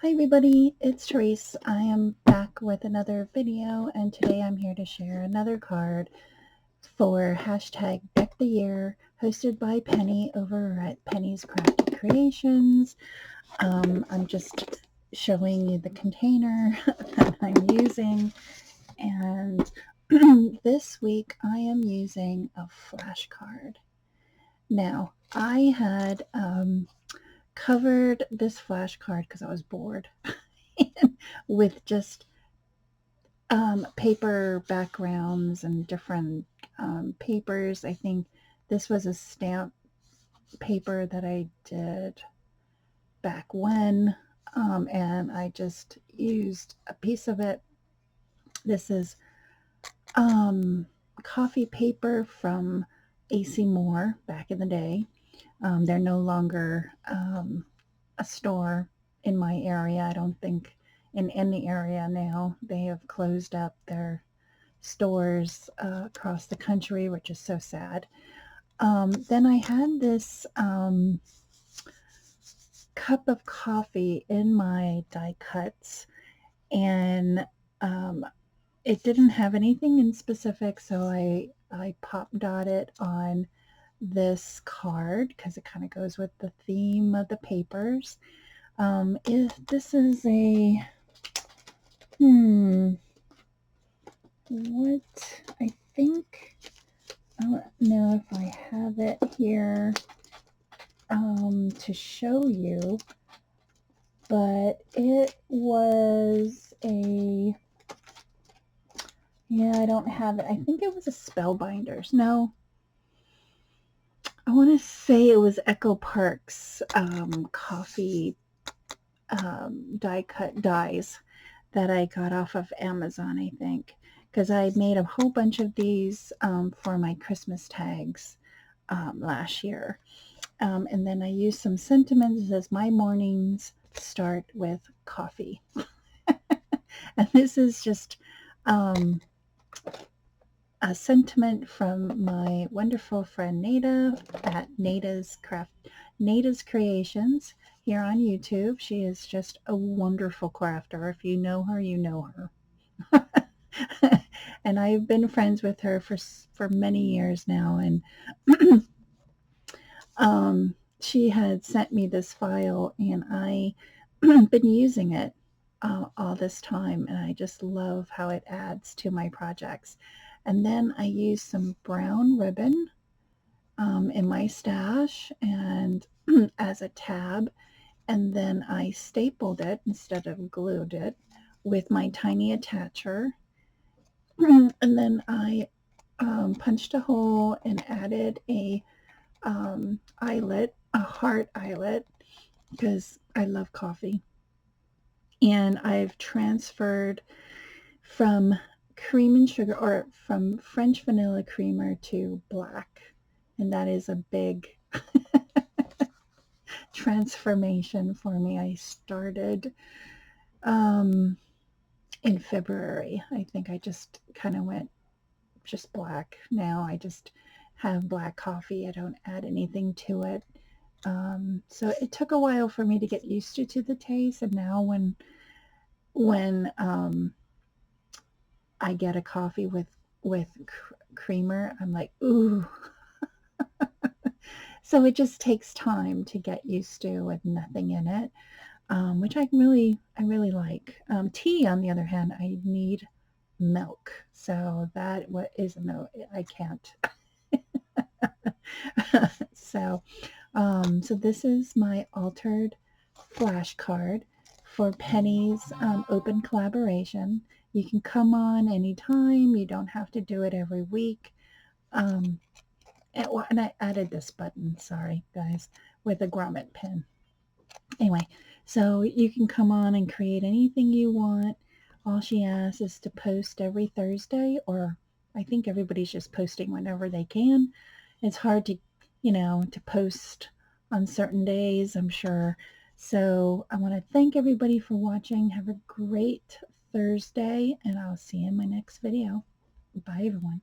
Hi everybody, it's Tereese. I am back with another video, and today I'm here to share another card for hashtag Deck the Year, hosted by Penny over at Penny's Crafty Creations. I'm just showing you the container that I'm using, and this week I am using a flashcard. Now, I had covered this flashcard because I was bored with just paper backgrounds and different papers. I think this was a stamp paper that I did back when, and I just used a piece of it. This is coffee paper from AC Moore back in the day. They're no longer a store in my area. I don't think in any area now. They have closed up their stores across the country, which is so sad. Then I had this cup of coffee in my die cuts, and it didn't have anything in specific, so I pop dotted on this card because it kind of goes with the theme of the papers. This is a what I think, I don't know if I have it here to show you, but it was a, yeah, I don't have it. I think it was a Spellbinders. No, I want to say it was Echo Park's coffee die cut dies that I got off of Amazon, I think, because I made a whole bunch of these for my Christmas tags last year. And then I used some sentiments as my mornings start with coffee. And this is just a sentiment from my wonderful friend Nada at Nada's Creations here on YouTube. She is just a wonderful crafter. If you know her, you know her. And I've been friends with her for many years now, and she had sent me this file, and I been using it all this time, and I just love how it adds to my projects. And then I used some brown ribbon in my stash and as a tab, and then I stapled it instead of glued it with my tiny attacher. And then I punched a hole and added a eyelet, a heart eyelet, because I love coffee. And I've transferred from cream and sugar, or from French vanilla creamer to black. And that is a big transformation for me. I started in February. I think I just kind of went just black. Now I just have black coffee. I don't add anything to it. So it took a while for me to get used to the taste, and now when I get a coffee with creamer, I'm like, ooh. So it just takes time to get used to with nothing in it, which I really like. Tea, on the other hand, I need milk, so that what is no, I can't. So, so this is my altered flashcard for Penny's open collaboration. You can come on anytime. You don't have to do it every week. And I added this button, sorry guys, with a grommet pin. Anyway, so you can come on and create anything you want. All she asks is to post every Thursday, or I think everybody's just posting whenever they can. It's hard to, to post on certain days, I'm sure. So I want to thank everybody for watching. Have a great Thursday, and I'll see you in my next video. Bye, everyone.